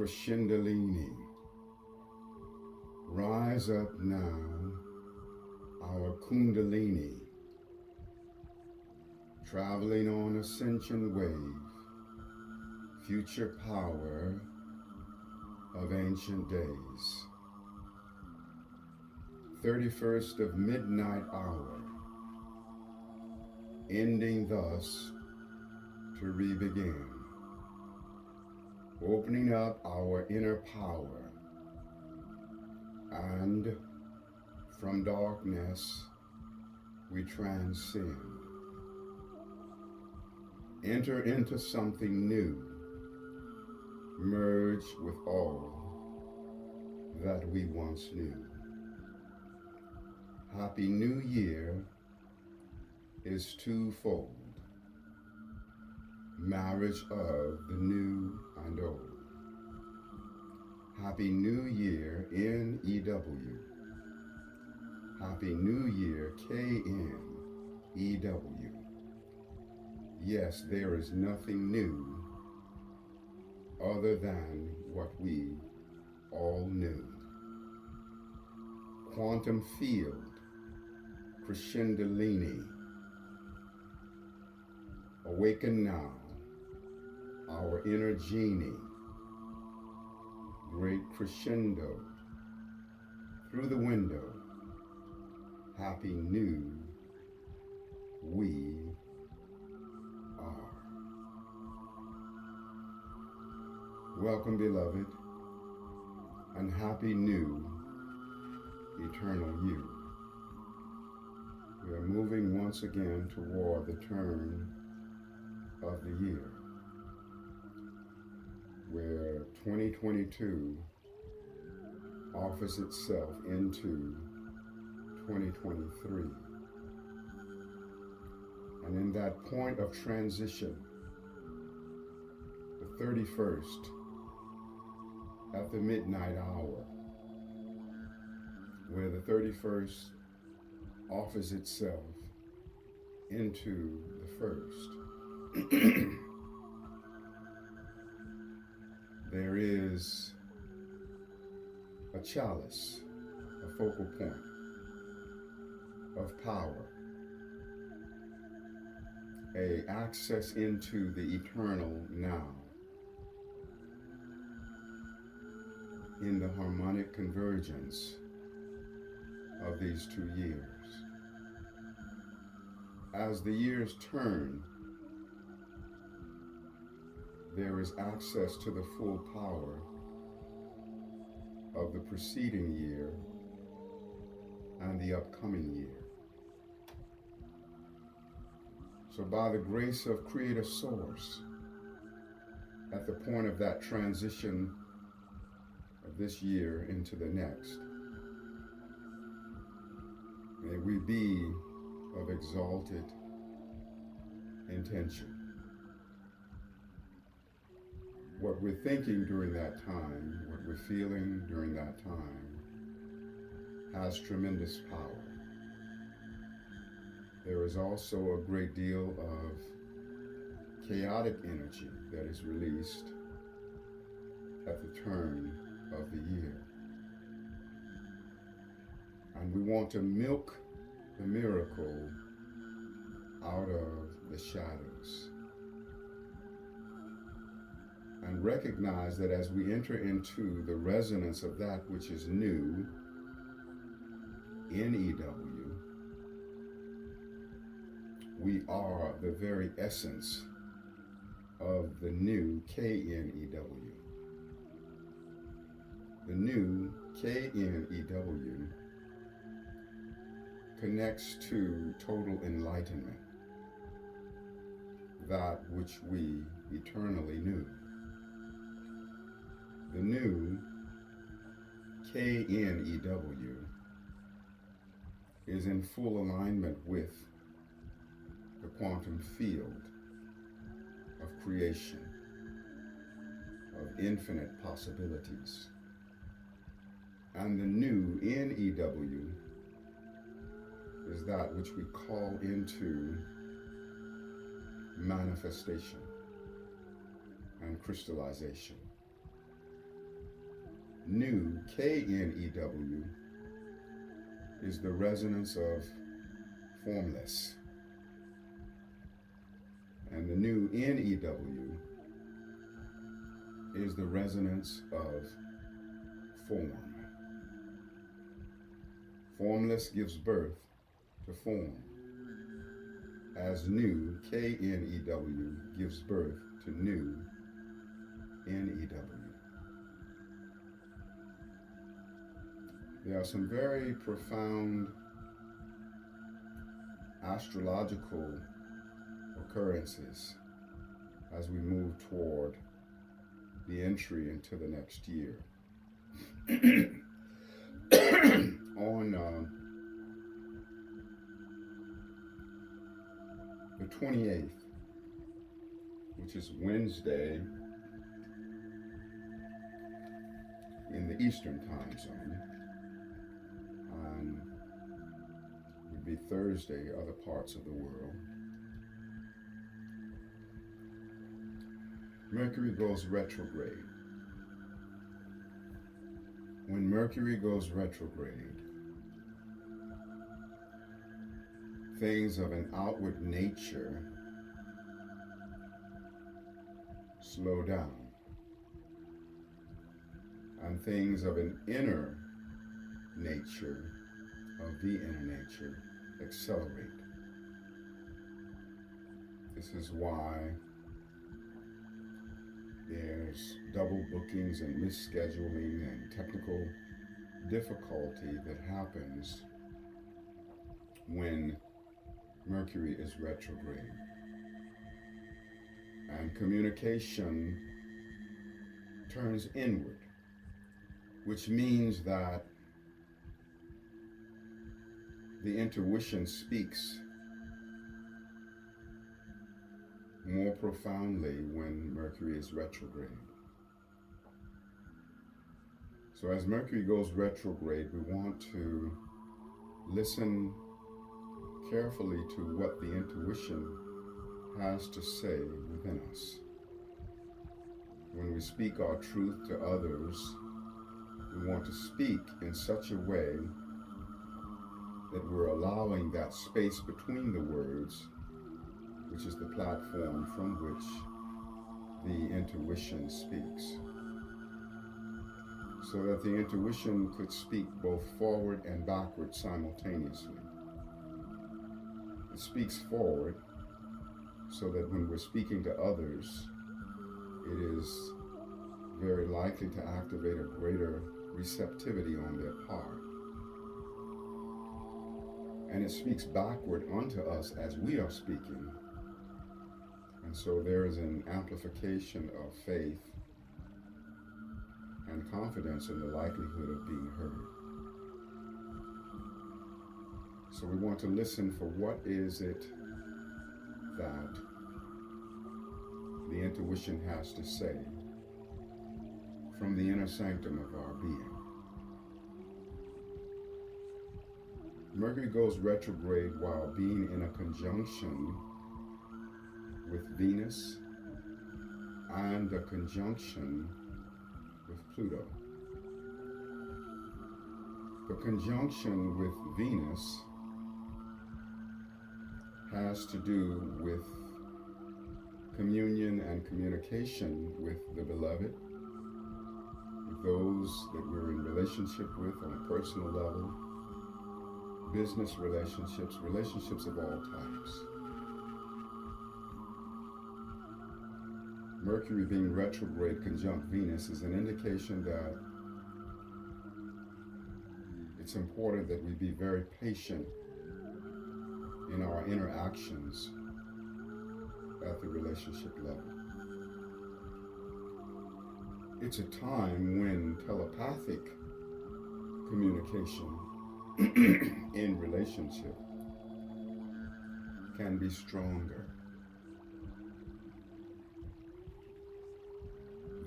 Crescendolini. Rise up now, our Kundalini, traveling on ascension wave, future power of ancient days. 31st of midnight hour, ending thus to re-begin, opening up our inner power, and from darkness we transcend. Enter into something new, merge with all that we once knew. Happy New Year is twofold, marriage of the new and old. Happy New Year, N-E-W. Happy New Year, K-N-E-W. Yes, there is nothing new other than what we all knew. Quantum field, Crescendolini. Awaken now, our inner genie. Great crescendo through the window. Happy new we are. Welcome, beloved, and happy new eternal you. We are moving once again toward the turn of the year, where 2022 offers itself into 2023. And in that point of transition, the 31st at the midnight hour, where the 31st offers itself into the first, there is a chalice, a focal point of power, a access into the eternal now, in the harmonic convergence of these 2 years. As the years turn, there is access to the full power of the preceding year and the upcoming year. So by the grace of Creator Source, at the point of that transition of this year into the next, may we be of exalted intention. What we're thinking during that time, what we're feeling during that time, has tremendous power. There is also a great deal of chaotic energy that is released at the turn of the year. And we want to milk the miracle out of the shadows, and recognize that as we enter into the resonance of that which is new, N-E-W, we are the very essence of the new, K-N-E-W. The new, K-N-E-W, connects to total enlightenment, that which we eternally knew. The new, K-N-E-W, is in full alignment with the quantum field of creation, of infinite possibilities. And the new, N-E-W, is that which we call into manifestation and crystallization. new, K-N-E-W, is the resonance of formless. And the new N-E-W is the resonance of form. Formless gives birth to form, as new, K-N-E-W, gives birth to new, N-E-W. There are some very profound astrological occurrences as we move toward the entry into the next year. On the 28th, which is Wednesday in the Eastern time zone, and would be Thursday other parts of the world, Mercury goes retrograde. When Mercury goes retrograde, things of an outward nature slow down, and things of an inner nature, of the inner nature, accelerate. This is why there's double bookings and misscheduling and technical difficulty that happens when Mercury is retrograde. And communication turns inward, which means that the intuition speaks more profoundly when Mercury is retrograde. So as Mercury goes retrograde, we want to listen carefully to what the intuition has to say within us. When we speak our truth to others, we want to speak in such a way that we're allowing that space between the words, which is the platform from which the intuition speaks, so that the intuition could speak both forward and backward simultaneously. It speaks forward so that when we're speaking to others, it is very likely to activate a greater receptivity on their part. And it speaks backward unto us as we are speaking. And so there is an amplification of faith and confidence in the likelihood of being heard. So we want to listen for what is it that the intuition has to say from the inner sanctum of our being. Mercury goes retrograde while being in a conjunction with Venus and a conjunction with Pluto. The conjunction with Venus has to do with communion and communication with the beloved, with those that we're in relationship with on a personal level, business relationships, relationships of all types. Mercury being retrograde conjunct Venus is an indication that it's important that we be very patient in our interactions at the relationship level. It's a time when telepathic communication in relationship can be stronger.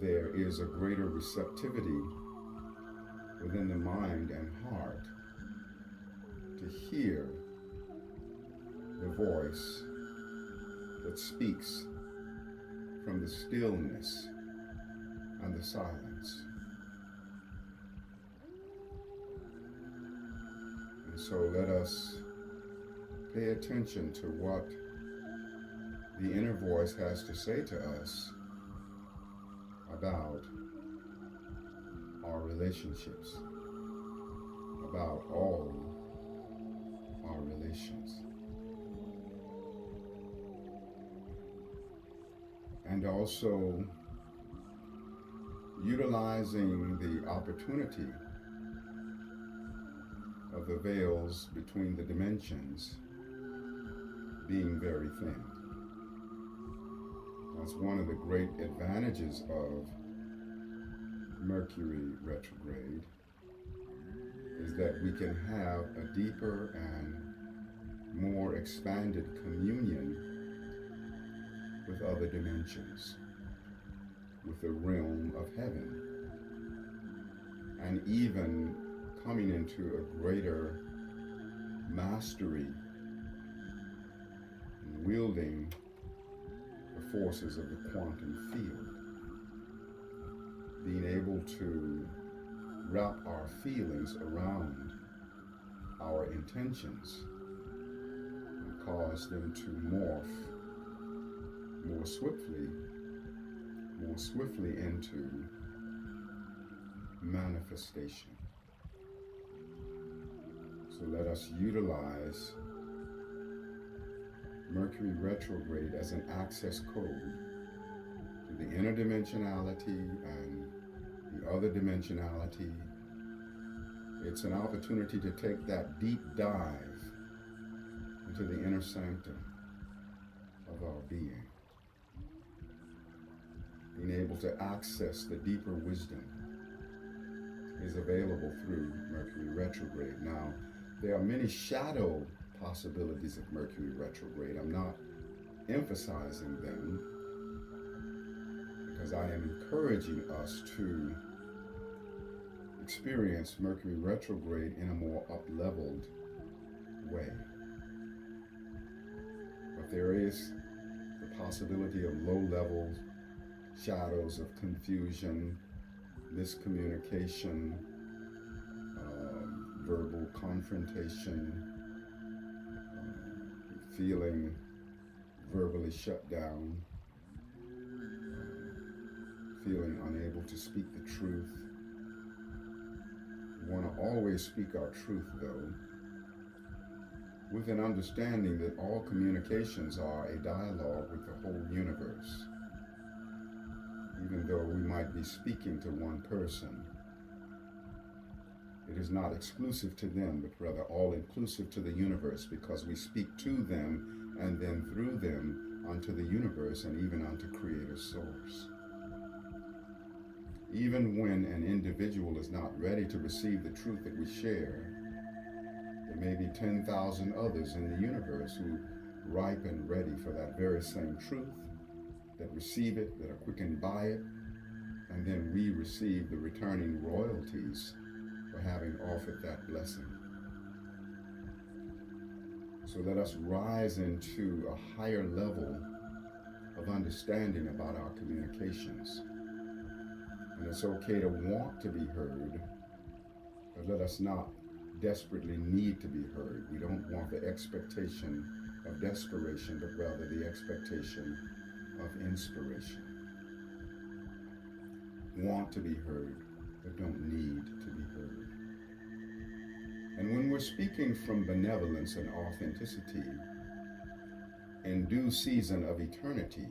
There is a greater receptivity within the mind and heart to hear the voice that speaks from the stillness and the silence. So let us pay attention to what the inner voice has to say to us about our relationships, about all our relations. And also utilizing the opportunity of the veils between the dimensions being very thin. That's one of the great advantages of Mercury retrograde, is that we can have a deeper and more expanded communion with other dimensions, with the realm of heaven, and even coming into a greater mastery in wielding the forces of the quantum field, being able to wrap our feelings around our intentions and cause them to morph more swiftly into manifestation. So let us utilize Mercury retrograde as an access code to the inner dimensionality and the other dimensionality. It's an opportunity to take that deep dive into the inner sanctum of our being. Being able to access the deeper wisdom is available through Mercury retrograde. Now, there are many shadow possibilities of Mercury retrograde. I'm not emphasizing them because I am encouraging us to experience Mercury retrograde in a more up-leveled way. But there is the possibility of low-level shadows of confusion, miscommunication, verbal confrontation, feeling verbally shut down, feeling unable to speak the truth. We want to always speak our truth, though, with an understanding that all communications are a dialogue with the whole universe. Even though we might be speaking to one person, it is not exclusive to them, but rather all-inclusive to the universe, because we speak to them and then through them unto the universe and even unto Creator Source. Even when an individual is not ready to receive the truth that we share, there may be 10,000 others in the universe who ripe and ready for that very same truth, that receive it, that are quickened by it, and then we receive the returning royalties for having offered that blessing. So let us rise into a higher level of understanding about our communications. And it's okay to want to be heard, but let us not desperately need to be heard. We don't want the expectation of desperation, but rather the expectation of inspiration. Want to be heard, but don't need to be heard. And when we're speaking from benevolence and authenticity, in due season of eternity,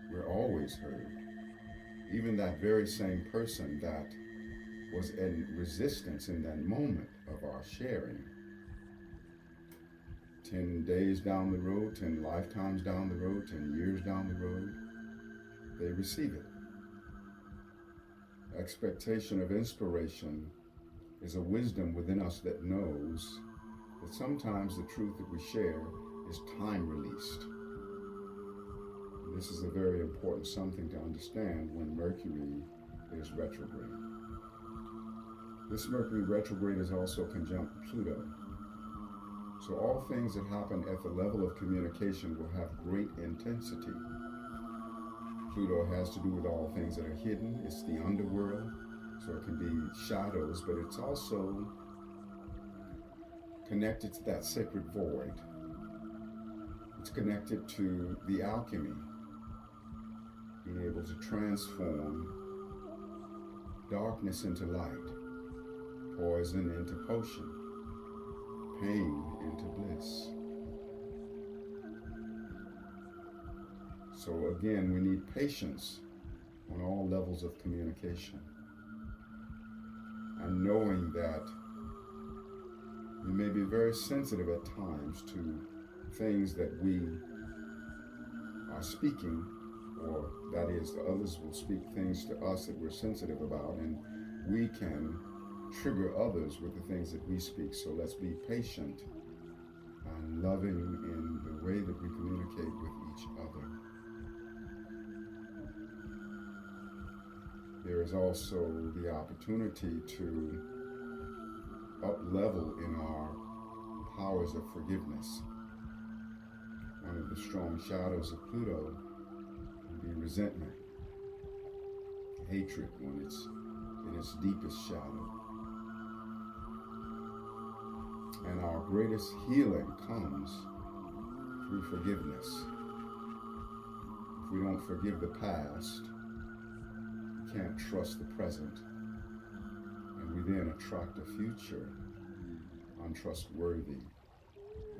we're always heard. Even that very same person that was in resistance in that moment of our sharing, 10 days down the road, 10 lifetimes down the road, 10 years down the road, they receive it. Expectation of inspiration is a wisdom within us that knows that sometimes the truth that we share is time released. And this is a very important something to understand when Mercury is retrograde. This Mercury retrograde is also conjunct Pluto. So all things that happen at the level of communication will have great intensity. Pluto has to do with all things that are hidden. It's the underworld, so it can be shadows, but it's also connected to that sacred void. It's connected to the alchemy, being able to transform darkness into light, poison into potion, pain into bliss. So again, we need patience on all levels of communication, and knowing that we may be very sensitive at times to things that we are speaking, or that is, the others will speak things to us that we're sensitive about, and we can trigger others with the things that we speak. So let's be patient and loving in the way that we communicate with each other. There is also the opportunity to up-level in our powers of forgiveness. One of the strong shadows of Pluto can be resentment, hatred when it's in its deepest shadow. And our greatest healing comes through forgiveness. If we don't forgive the past, we can't trust the present, and we then attract a future untrustworthy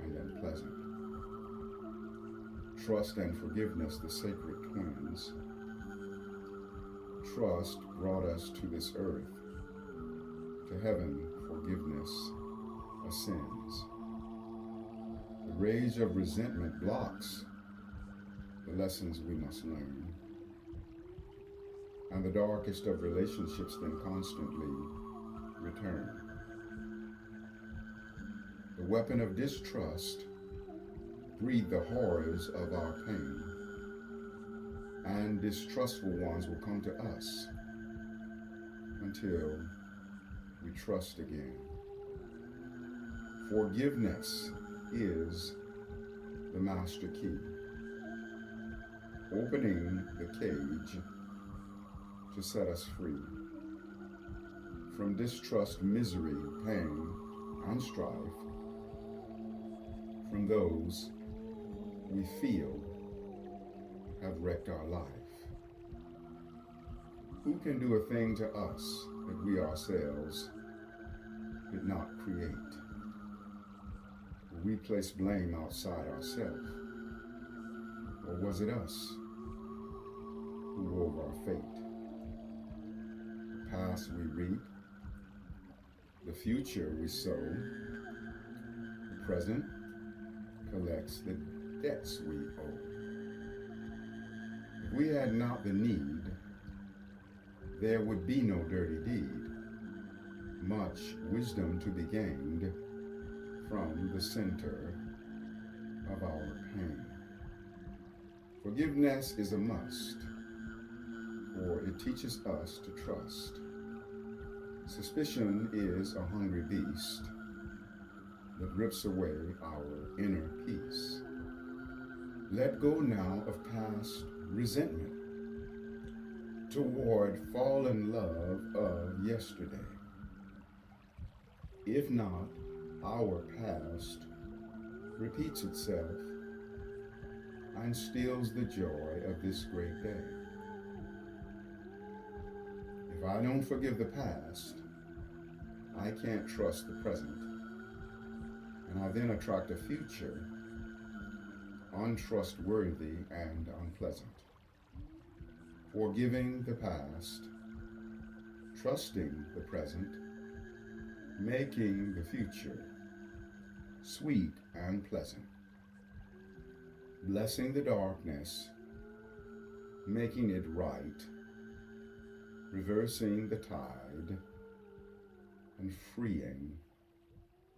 and unpleasant. Trust and forgiveness, the sacred twins. Trust brought us to this earth. To heaven, forgiveness ascends. The rage of resentment blocks the lessons we must learn. And the darkest of relationships then constantly return. The weapon of distrust breed the horrors of our pain, and distrustful ones will come to us until we trust again. Forgiveness is the master key, opening the cage to set us free from distrust, misery, pain, and strife from those we feel have wrecked our life. Who can do a thing to us that we ourselves did not create? We place blame outside ourselves, or was it us who wove our fate? The past we reap, the future we sow, the present collects the debts we owe. If we had not the need, there would be no dirty deed, much wisdom to be gained from the center of our pain. Forgiveness is a must, for it teaches us to trust. Suspicion is a hungry beast that rips away our inner peace. Let go now of past resentment toward fallen love of yesterday. If not, our past repeats itself and steals the joy of this great day. If I don't forgive the past, I can't trust the present, and I then attract a future untrustworthy and unpleasant. Forgiving the past, trusting the present, making the future sweet and pleasant. Blessing the darkness, making it right, reversing the tide, and freeing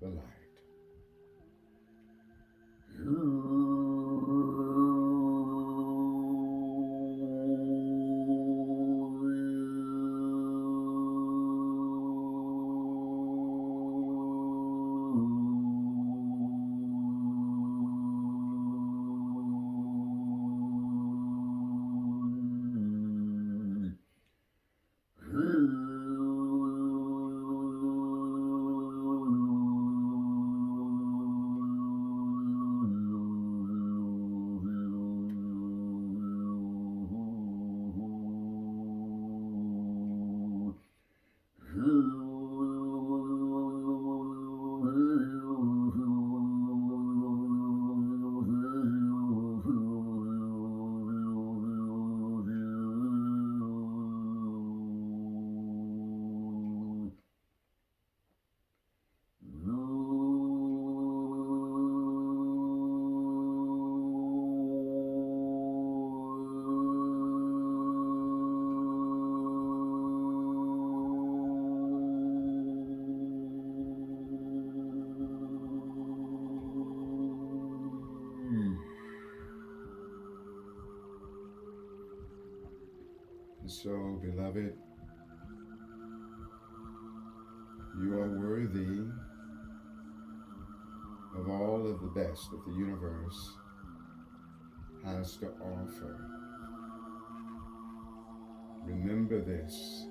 the light. So, beloved, you are worthy of all of the best that the universe has to offer. Remember this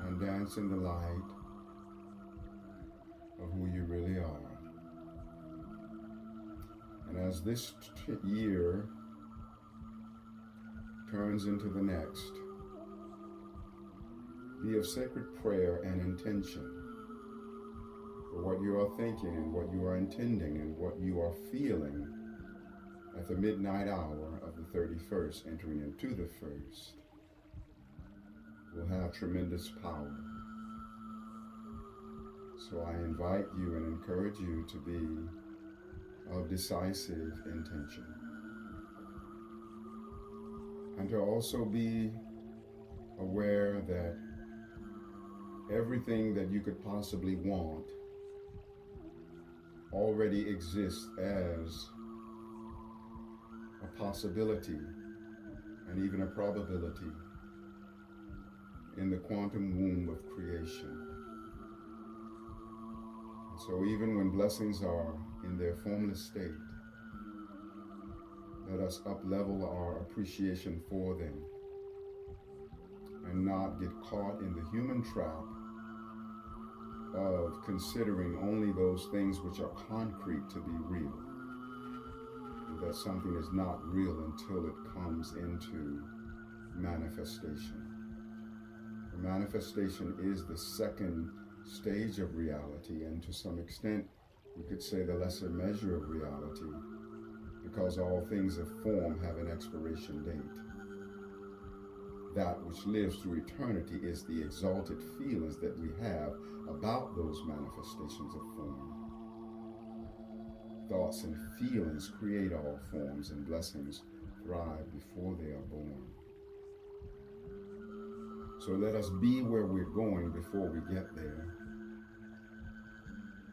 and dance in the light of who you really are. And as this year turns into the next, be of sacred prayer and intention for what you are thinking and what you are intending and what you are feeling at the midnight hour of the 31st, entering into the 1st, will have tremendous power. So I invite you and encourage you to be of decisive intention. And to also be aware that everything that you could possibly want already exists as a possibility and even a probability in the quantum womb of creation. And so even when blessings are in their formless state, let us up-level our appreciation for them and not get caught in the human trap of considering only those things which are concrete to be real. And that something is not real until it comes into manifestation. The manifestation is the second stage of reality, and to some extent, we could say the lesser measure of reality, because all things of form have an expiration date. That which lives through eternity is the exalted feelings that we have about those manifestations of form. Thoughts and feelings create all forms, and blessings thrive before they are born. So let us be where we're going before we get there,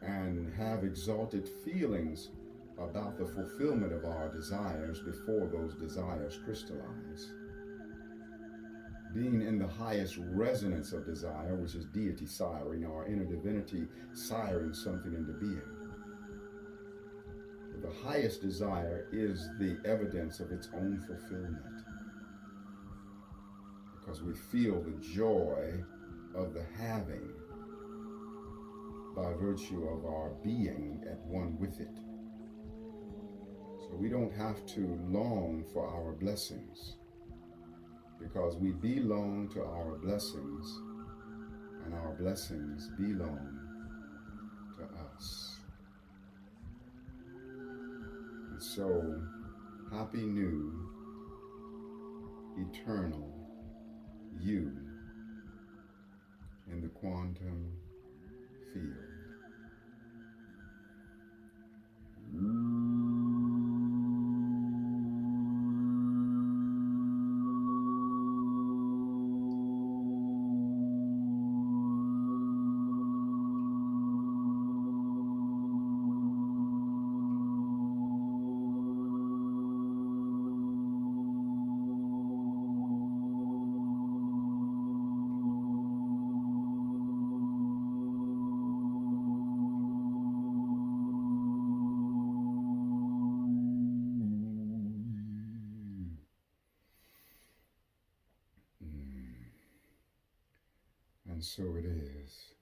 and have exalted feelings about the fulfillment of our desires before those desires crystallize. Being in the highest resonance of desire, which is deity siring, our inner divinity siring something into being. The highest desire is the evidence of its own fulfillment, because we feel the joy of the having by virtue of our being at one with it. So we don't have to long for our blessings, because we belong to our blessings, and our blessings belong to us. And so, happy new, eternal you in the quantum field. And so it is.